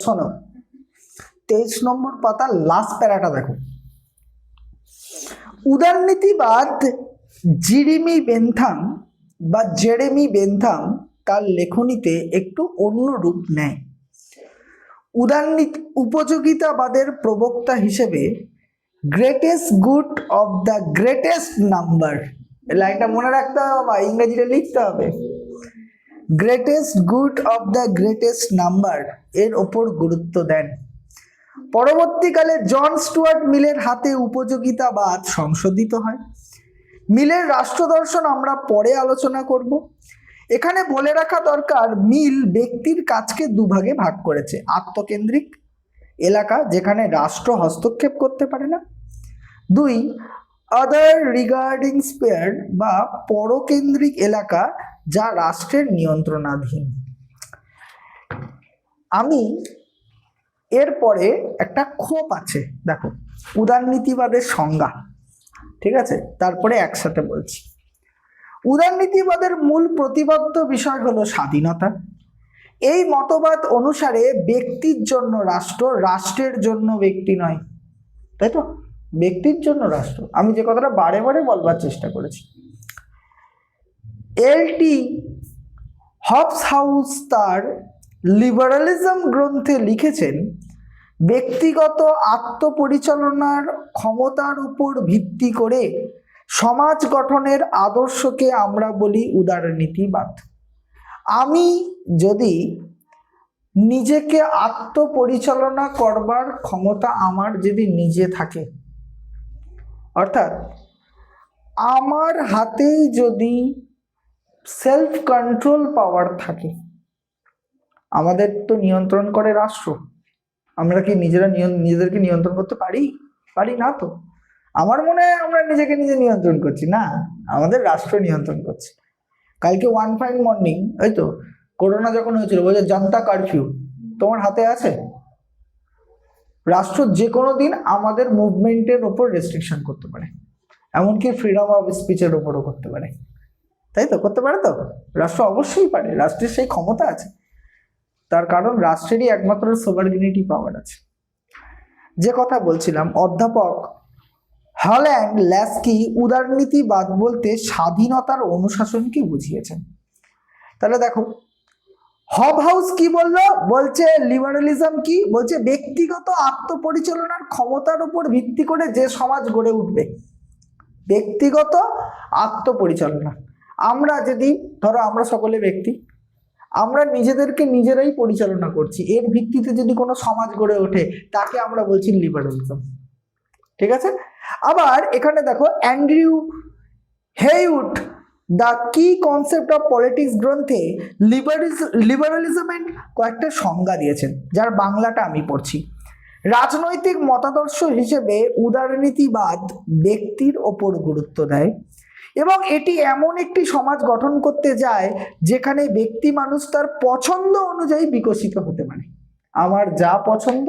শোনো, 23 নম্বর পাতা লাস্ট প্যারাটা দেখো। উদারনীতিবাদ জেরেমি বেনথাম তার লেখনীতে একটু অন্য রূপ নেয়। উপযোগিতাবাদের প্রবক্তা হিসেবে greatest good of the greatest number, লাইনটা মনে রাখতে হবে বা ইংরেজিতে লিখতে হবে। Greatest good of the greatest number এর ওপর গুরুত্ব দেন। পরবর্তীকালে জন স্টুয়ার্ট মিলের হাতে উপযোগিতাবাদ সংশোধিত হয়। মিলের রাষ্ট্রদর্শন আমরা পরে আলোচনা করব। এখানে বলে রাখা দরকার, মিল ব্যক্তির কাজকে দুভাগে ভাগ করেছে: আত্মকেন্দ্রিক এলাকা যেখানে রাষ্ট্র হস্তক্ষেপ করতে পারে না, 2 আদার রিগার্ডিং স্পেয়ার বা পরকেন্দ্রিক এলাকা যা রাষ্ট্রের নিয়ন্ত্রণাধীন। আমি এরপরে একটা খোপ আছে, দেখো উদারনীতিবাদের সংজ্ঞা, ঠিক আছে, তারপরে একসাথে বলছি। উদারনীতিবাদের মূল প্রতিপাদ্য বিষয় হলো স্বাধীনতা। এই মতবাদ অনুসারে ব্যক্তির জন্য রাষ্ট্র, রাষ্ট্রের জন্য ব্যক্তি নয়, তাই তো? ব্যক্তির জন্য রাষ্ট্র, আমি যে কথাটা বারে বারে বলবার চেষ্টা করেছি। এল.টি. হবসহাউস তার লিবারালিজম গ্রন্থে লিখেছেন, ব্যক্তিগত আত্মপরিচালনার ক্ষমতার উপর ভিত্তি করে সমাজ গঠনের আদর্শকে আমরা বলি উদারনীতিবাদ। আমি যদি নিজেকে আত্মপরিচালনা করবার ক্ষমতা আমার যদি নিজে থাকে, অর্থাৎ আমার হাতেই যদি সেলফ কন্ট্রোল পাওয়ার থাকে, আমাদের তো নিয়ন্ত্রণ করে রাষ্ট্র, আমরা কি নিজেদেরকে নিয়ন্ত্রণ করতে পারি না তো? আমার মনে হয় আমরা নিজেকে নিজে নিয়ন্ত্রণ করছি না, আমাদের রাষ্ট্র নিয়ন্ত্রণ করছে। কালকে ওয়ান ফাইন মর্নিং, এই তো করোনা যখন হয়েছিল, বলছে জনতা কারফিউ, তোমার হাতে আছে? রাষ্ট্র যে কোনো দিন আমাদের মুভমেন্টের ওপর রেস্ট্রিকশন করতে পারে, এমনকি ফ্রিডম অফ স্পিচের ওপরও করতে পারে, তাই তো? করতে পারে তো, রাষ্ট্র অবশ্যই পারে, রাষ্ট্রের সেই ক্ষমতা আছে। তার কারণ রাষ্ট্রেরই একমাত্র সোভারেনিটি পাওয়ার আছে। যে কথা বলছিলাম, অধ্যাপক হল্যান্ড ল্যাস্কি উদারনীতিবাদ বলতে স্বাধীনতার অনুশাসনকে বুঝিয়েছেন। তাহলে দেখো, হবহাউস কি বললো? বলছে লিবারালিজম কি বলছে? ব্যক্তিগত আত্মপরিচালনার ক্ষমতার উপর ভিত্তি করে যে সমাজ গড়ে উঠবে, ব্যক্তিগত আত্মপরিচালনা। আমরা যদি ধরো আমরা সকলে ব্যক্তি, আমরা নিজেদেরকে নিজেরাই পরিচালনা করছি, এর ভিত্তিতে যদি কোনো সমাজ গড়ে ওঠে তাকে আমরা বলছি লিবারালিজম, ঠিক আছে? আবার এখানে দেখো, অ্যান্ড্রিউ হেইউড দ্য কি কনসেপ্ট অফ পলিটিক্স গ্রন্থে লিবারালিজমের কয়েকটা সংজ্ঞা দিয়েছেন, যার বাংলাটা আমি পড়ছি। রাজনৈতিক মতাদর্শ হিসেবে উদারনীতিবাদ ব্যক্তির ওপর গুরুত্ব দেয় এবং এটি এমন একটি সমাজ গঠন করতে যায় যেখানে ব্যক্তি মানুষ তার পছন্দ অনুযায়ী বিকশিত হতে পারে। আমার যা পছন্দ,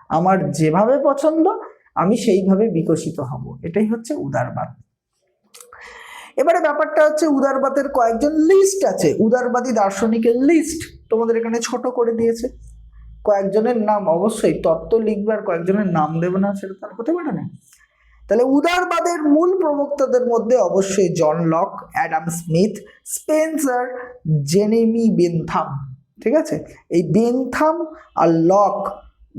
আমার যেভাবে পছন্দ, আমি সেইভাবে বিকশিত হব, এটাই হচ্ছে উদারবাদ। এবারে ব্যাপারটা হচ্ছে, উদারবাদের কয়েকজন লিস্ট আছে, উদারবাদী দার্শনিকের লিস্ট তোমাদের এখানে ছোট করে দিয়েছে। কয়েকজনের নাম, অবশ্যই তত্ত্ব লিখবে আর কয়েকজনের নাম দেবে না, সেটা তার হতে পারে না। তাহলে উদারবাদের মূল প্রবক্তাদের মধ্যে অবশ্যই John Locke, Adam Smith, Spencer, Jeremy Bentham, ঠিক আছে? এই বেনথাম আর লক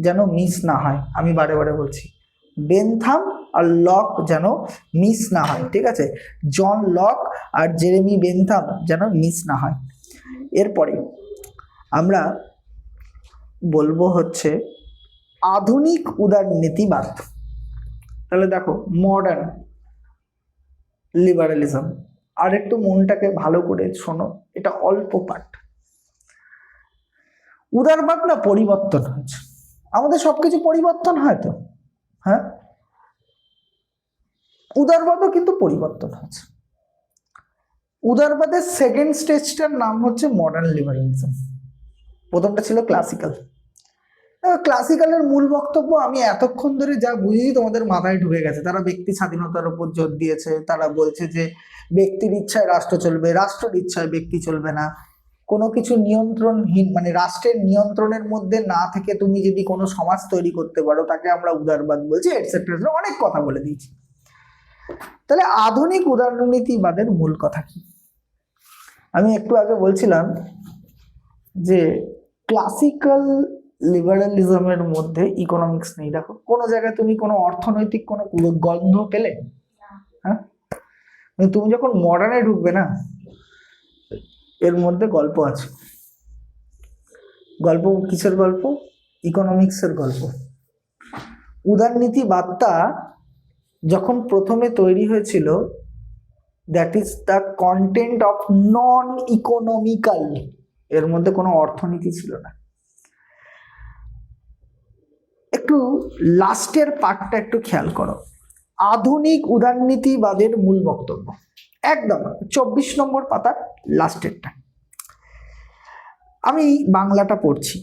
যেন মিস না হয়, আমি বারে বারে বলছি, বেনথাম আর লক যেন মিস না হয়, ঠিক আছে? জন লক আর জেরেমি বেনথাম যেন মিস না হয়। এরপরে আমরা বলবো হচ্ছে আধুনিক উদারনীতিবাদ। তাহলে দেখো, মডার্ন লিবারালিজম, আর একটু মনটাকে ভালো করে শোনো, এটা অল্প পাঠ। উদারবাদ না পরিবর্তন হয়েছে, আমাদের সবকিছু পরিবর্তন হয় তো, হ্যাঁ, উদারবাদও কিন্তু পরিবর্তন হয়েছে। উদারবাদের সেকেন্ড স্টেজটার নাম হচ্ছে মডার্ন লিবারালিজম, প্রথমটা ছিল ক্লাসিক্যাল। ক্লাসিক্যালের মূল বক্তব্য আমি এতক্ষণ ধরে যা বুঝেছি তোমাদের মাথায় ঢুকে গেছে। তারা ব্যক্তি স্বাধীনতার উপর জোর দিয়েছে, তারা বলছে যে ব্যক্তির ইচ্ছায় রাষ্ট্র চলবে, রাষ্ট্রের ইচ্ছায় ব্যক্তি চলবে না, কোনো কিছু নিয়ন্ত্রণহীন মানে রাষ্ট্রের নিয়ন্ত্রণের মধ্যে না থেকে তুমি যদি কোনো সমাজ তৈরি করতে পারো তাকে আমরা উদারবাদ বলছি, এটসেট্রা, অনেক কথা বলে দিয়েছি। তাহলে আধুনিক উদারনীতিবাদের মূল কথা কি? আমি একটু আগে বলছিলাম যে ক্লাসিক্যাল লিবারালিজমের মধ্যে ইকোনমিক্স নেই। দেখো কোনো জায়গায় তুমি কোনো অর্থনৈতিক কোনো গন্ধ পেলে? হ্যাঁ, তুমি যখন মডার্নে ঢুকবে না, এর মধ্যে গল্প আছে। গল্প কিসের গল্প? ইকোনমিক্সের গল্প। উদারনীতিবাদটা যখন প্রথমে তৈরি হয়েছিল, that is the content of non economical, এর মধ্যে কোনো অর্থনীতি ছিল না। একটু লাস্টের পার্টটা একটু খেয়াল করো। আধুনিক উদারনীতিবাদের মূল বক্তব্য একদম 24 নম্বর পাতার লাস্টেরটা। আমি বাংলাটা পড়ছি।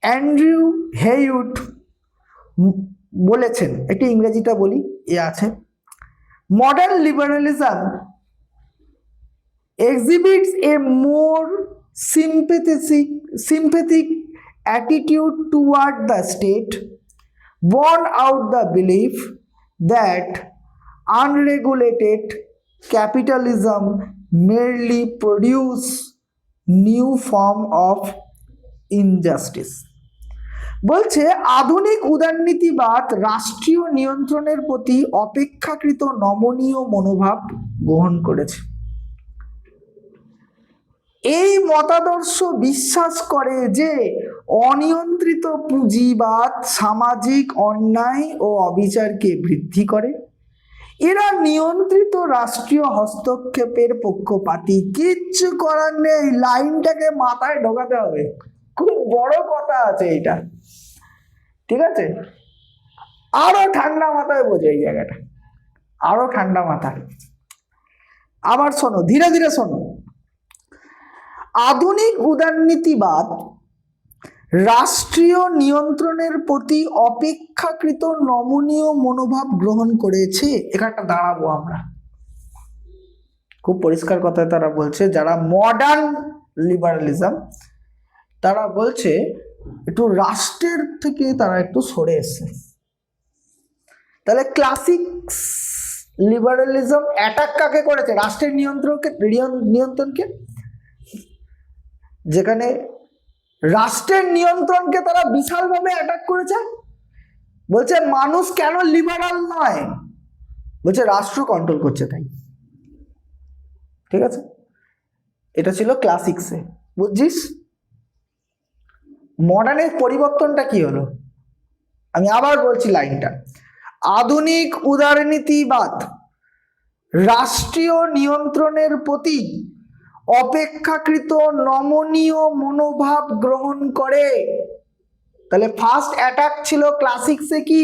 অ্যান্ড্রিউ হেইউড বলেছেন, একটি ইংরেজিটা বলি, এ আছে, modern liberalism exhibits a more sympathetic attitude toward the state, borne out the belief that unregulated capitalism merely produce new form of injustice. বলছে আধুনিক উদারনীতিবাদ রাষ্ট্রীয় নিয়ন্ত্রণের প্রতি অপেক্ষাকৃত নমনীয় মনোভাব গ্রহণ করেছে। এই মতাদর্শ বিশ্বাস করে যে অনিয়ন্ত্রিত পুঁজিবাদ সামাজিক অন্যায় ও অবিচারকে বৃদ্ধি করে। এরা নিয়ন্ত্রিত রাষ্ট্রীয় হস্তক্ষেপের পক্ষপাতী। কিচ্ছু করার নেই, লাইনটাকে মাথায় ঢোকাতে হবে, খুব বড় কথা আছে এটা, ঠিক আছে? আরো ঠান্ডা মাথায় বোঝো এই জায়গাটা, আরো ঠান্ডা মাথায়। আবার শোনো, ধীরে ধীরে শোনো। আধুনিক উদারনীতিবাদ রাষ্ট্রীয় নিয়ন্ত্রণের প্রতি অপেক্ষাকৃত নমনীয় মনোভাব গ্রহণ করেছে। এখানটা দাঁড়াবো আমরা, খুব পরিষ্কার কথায় তারা বলছে, যারা মডার্ন লিবারালিজম তারা বলছে একটু রাষ্ট্রের থেকে তারা একটু সরে এসছে। তাহলে ক্লাসিক লিবারালিজম অ্যাটাক কাকে করেছে? রাষ্ট্রের নিয়ন্ত্রণকে। যেখানে রাষ্ট্রের নিয়ন্ত্রণকে তারা বিশালভাবে অ্যাটাক করেছে। বলছে মানুষ কেন লিবারাল নয়, বলছে রাষ্ট্র কন্ট্রোল করছে তাই। ঠিক আছে, এটা ছিল ক্লাসিক্সে, বুঝছিস? মডার্নের পরিবর্তনটা কি হলো? আমি আবার বলছি লাইনটা। আধুনিক উদারনীতিবাদ রাষ্ট্রীয় নিয়ন্ত্রণের প্রতি অপেক্ষাকৃত নমনীয় মনোভাব গ্রহণ করে। তাহলে ফার্স্ট অ্যাটাক ছিল ক্লাসিক্সে কি?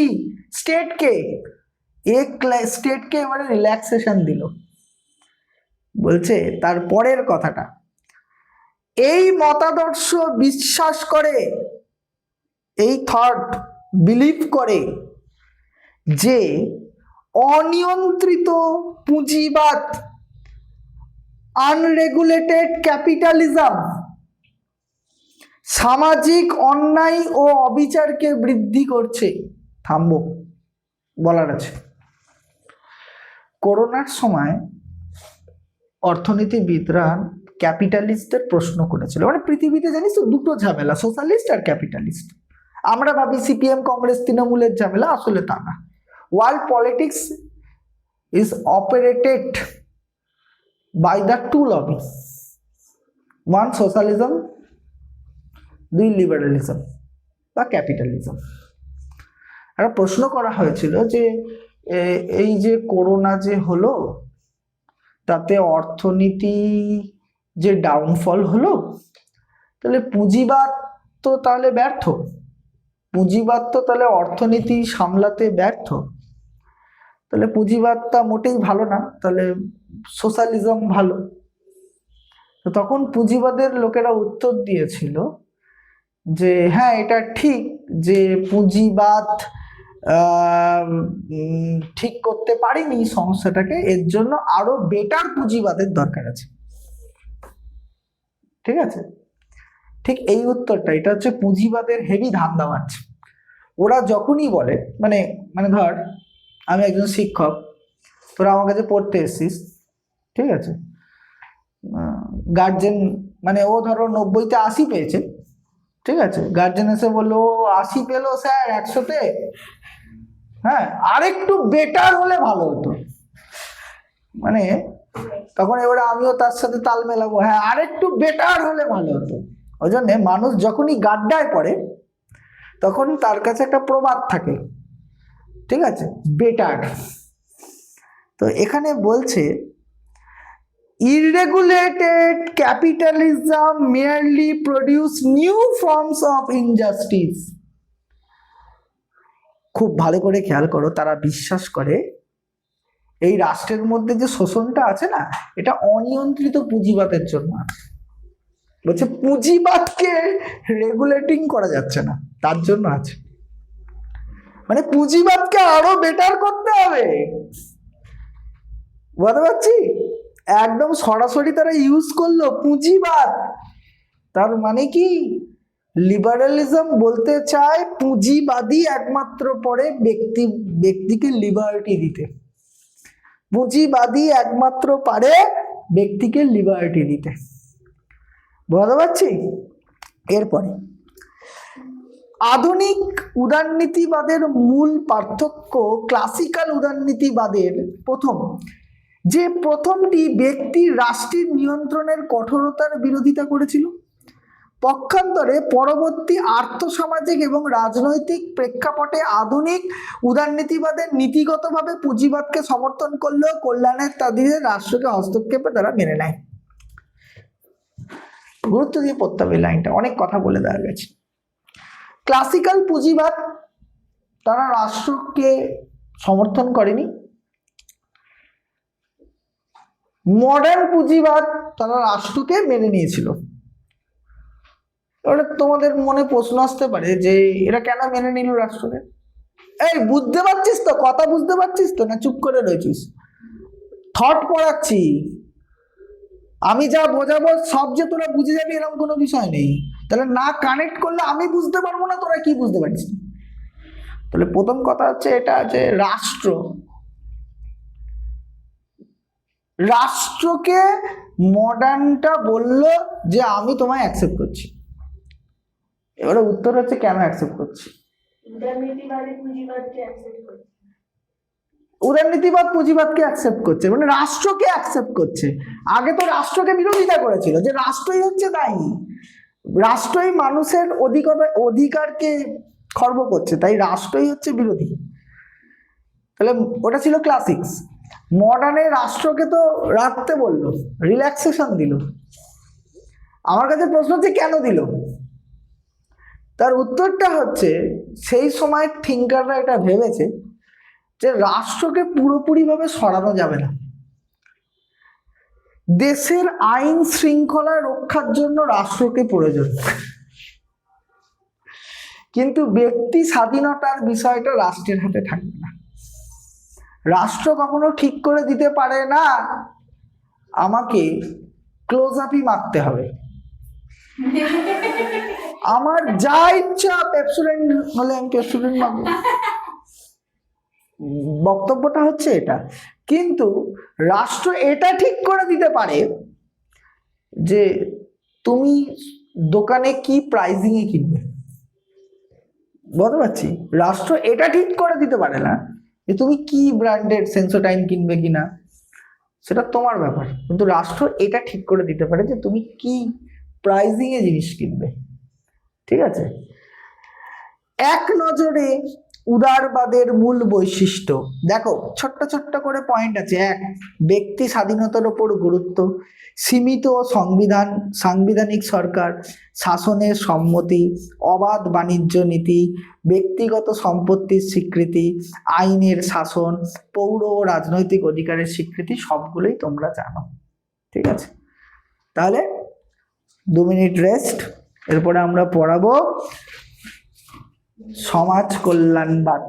স্টেটকে। স্টেটকে এবারে রিল্যাক্সেশন দিল। বলছে তারপরের কথাটা, এই মতাদর্শ বিশ্বাস করে, এই থট বিলিভ করে যে অনিয়ন্ত্রিত পুঁজিবাদ আনরেগুলেটেড ক্যাপিটালিজম সামাজিক অন্যায় ও অবিচারকে বৃদ্ধি করছে। থামবো, বলার আছে। করোনার সময় অর্থনীতিবিদরা ক্যাপিটালিস্টদের প্রশ্ন করেছিল, মানে পৃথিবীতে জানিস তো দুটো ঝামেলা, সোশ্যালিস্ট আর ক্যাপিটালিস্ট। আমরা ভাবি সিপিএম কংগ্রেস তৃণমূলের ঝামেলা, আসলে তা না। World politics is operated by the two lobbies, one socialism, দুই লিবারালিজম বা ক্যাপিটালিজম। একটা প্রশ্ন করা হয়েছিল যে এই যে করোনা যে হলো তাতে অর্থনীতি যে ডাউনফল হলো, তাহলে পুঁজিবাদ তো তাহলে ব্যর্থ, পুঁজিবাদ তো তাহলে অর্থনীতি সামলাতে ব্যর্থ, তাহলে পুঁজিবাদটা মোটেই ভালো না, তাহলে সোশ্যালিজম ভালো। তো তখন পুঁজিবাদের লোকেরা উত্তর দিয়েছিল যে হ্যাঁ এটা ঠিক যে পুঁজিবাদ ঠিক করতে পারিনি সমস্যাটাকে, এর জন্য আরো বেটার পুঁজিবাদের দরকার আছে। ঠিক আছে, ঠিক এই উত্তরটা, এটা হচ্ছে পুঁজিবাদের হেভি ধান্দা মারছে। ওরা যখনই বলে, মানে মানে ধর আমি একজন শিক্ষক, তোরা আমার কাছে পড়তে এসছিস, ঠিক আছে, গার্জেন মানে ও ধরো 90-তে 80 পেয়েছে, ঠিক আছে, গার্জেন এসে বললো 80 পেলো স্যার 100-তে, হ্যাঁ আরেকটু বেটার হলে ভালো হতো, মানে তখন এবারে আমিও তার সাথে তাল মেলাবো, হ্যাঁ আরেকটু বেটার হলে ভালো হতো। ওই জন্যে মানুষ যখনই গাড্ডায় পড়ে তখন তার কাছে একটা প্রবাদ থাকে, ঠিক আছে, বেটার। তো এখানে বলছে ইররেগুলেটেড capitalism merely produce new forms of injustice। খুব ভালো করে খেয়াল করো, তারা বিশ্বাস করে এই রাষ্ট্রের মধ্যে যে শোষণটা আছে না, এটা অনিয়ন্ত্রিত পুঁজিবাদের জন্য আছে। বলছে পুঁজিবাদকে রেগুলেটিং করা যাচ্ছে না, তার জন্য আছে, মানে পুঁজিবাদকে আরো বেটার করতে হবে। বুঝতে পারছি, একদম সরাসরি তারা ইউজ করলো পুঁজিবাদ। তার মানে কি, লিবারালিজম বলতে চায় পুঁজিবাদী একমাত্র পরে ব্যক্তিকে লিবার্টি দিতে, পুঁজিবাদী একমাত্র পারে ব্যক্তিকে লিবার্টি দিতে। বুঝতে পারছি। এরপরে আধুনিক উদারনীতিবাদের মূল পার্থক্য ক্লাসিক্যাল উদারনীতিবাদের প্রথমটি ব্যক্তি রাষ্ট্রের নিয়ন্ত্রণের কঠোরতার বিরোধিতা করেছিল, পক্ষান্তরে পরবর্তী আর্থসামাজিক এবং রাজনৈতিক প্রেক্ষাপটে আধুনিক উদারনীতিবাদের নীতিগতভাবে পুঁজিবাদকে সমর্থন করলেও কল্যাণের তাগিদে রাষ্ট্রকে হস্তক্ষেপে তারা মেনে নেয়। গুরুত্ব দিয়ে পড়তে হবে লাইনটা, অনেক কথা বলে দেওয়া গেছে। ক্লাসিক্যাল পুঁজিবাদ তারা রাষ্ট্রকে সমর্থন করেনি, মডার্ন পুঁজিবাদ তারা রাষ্ট্রকে মেনে নিয়েছিল। এবারে তোমাদের মনে প্রশ্ন আসতে পারে যে এরা কেন মেনে নিল রাষ্ট্রকে? এই বুঝতে পারছিস তো, কথা বুঝতে পারছিস তো, না চুপ করে রয়েছিস? থট পড়াচ্ছি আমি, যা বোঝাবো সব যে তোরা বুঝে যাবি এরকম কোনো বিষয় নেই। তাহলে না কানেক্ট করলে আমি বুঝতে পারবো না তোরা কি বুঝতে পারছিস। তাহলে প্রথম কথা হচ্ছে এটা যে রাষ্ট্রকে মডার্নটা বললো যে আমি তোমায় অ্যাকসেপ্ট করছি। এবারে উত্তর হচ্ছে কেন অ্যাকসেপ্ট করছি? উদারনীতিবাদ পুঁজিবাদকে অ্যাকসেপ্ট করছে, মানে রাষ্ট্রকে অ্যাকসেপ্ট করছে। আগে তো রাষ্ট্রকে বিরোধিতা করেছিল, যে রাষ্ট্রই হচ্ছে দায়ী, রাষ্ট্রই মানুষের অধিকারকে খর্ব করছে, তাই রাষ্ট্রই হচ্ছে বিরোধী। তাহলে ওটা ছিল ক্লাসিক্স। মডার্নে রাষ্ট্রকে তো রাখতে বললো, রিল্যাক্সেশন দিল। আমার কাছে প্রশ্ন হচ্ছে কেন দিল? তার উত্তরটা হচ্ছে সেই সময় থিঙ্কাররা এটা ভেবেছে যে রাষ্ট্রকে পুরোপুরিভাবে সরানো যাবে না, দেশের আইন শৃঙ্খলা রক্ষার জন্য রাষ্ট্রকে প্রয়োজন, কিন্তু ব্যক্তি স্বাধীনতার বিষয়টা রাষ্ট্রের হাতে থাকবে না। রাষ্ট্র কখনো ঠিক করে দিতে পারে না আমাকে ক্লোজ আপই মারতে হবে, আমার যা ইচ্ছা পেপসুডেন্ট হলে আমি পেপসুডেন্ট মারবো। বক্তব্যটা হচ্ছে এটা। কিন্তু রাষ্ট্র এটা ঠিক করে দিতে পারে যে তুমি দোকানে কি প্রাইজিং এ কিনবে। বুঝতে পারছি, রাষ্ট্র এটা ঠিক করে দিতে পারে না যে তুমি কি ব্র্যান্ডেড সেন্সোটাইন কিনবে কিনা, সেটা তোমার ব্যাপার। কিন্তু রাষ্ট্র এটা ঠিক করে দিতে পারে যে তুমি কি প্রাইজিং এ জিনিস কিনবে। ঠিক আছে। এক নজরে উদারবাদের মূল বৈশিষ্ট্য দেখো, ছোট্ট ছোট্ট করে পয়েন্ট আছে। এক, ব্যক্তি স্বাধীনতার উপর গুরুত্ব, সীমিত সাংবিধানিক সরকার, শাসনের সম্মতি, অবাধ বাণিজ্য নীতি, ব্যক্তিগত সম্পত্তির স্বীকৃতি, আইনের শাসন, পৌর ও রাজনৈতিক অধিকারের স্বীকৃতি, সবগুলোই তোমরা জানো। ঠিক আছে, তাহলে 2 মিনিট রেস্ট, এরপরে আমরা পড়াবো সমাজ কল্যাণবাদ।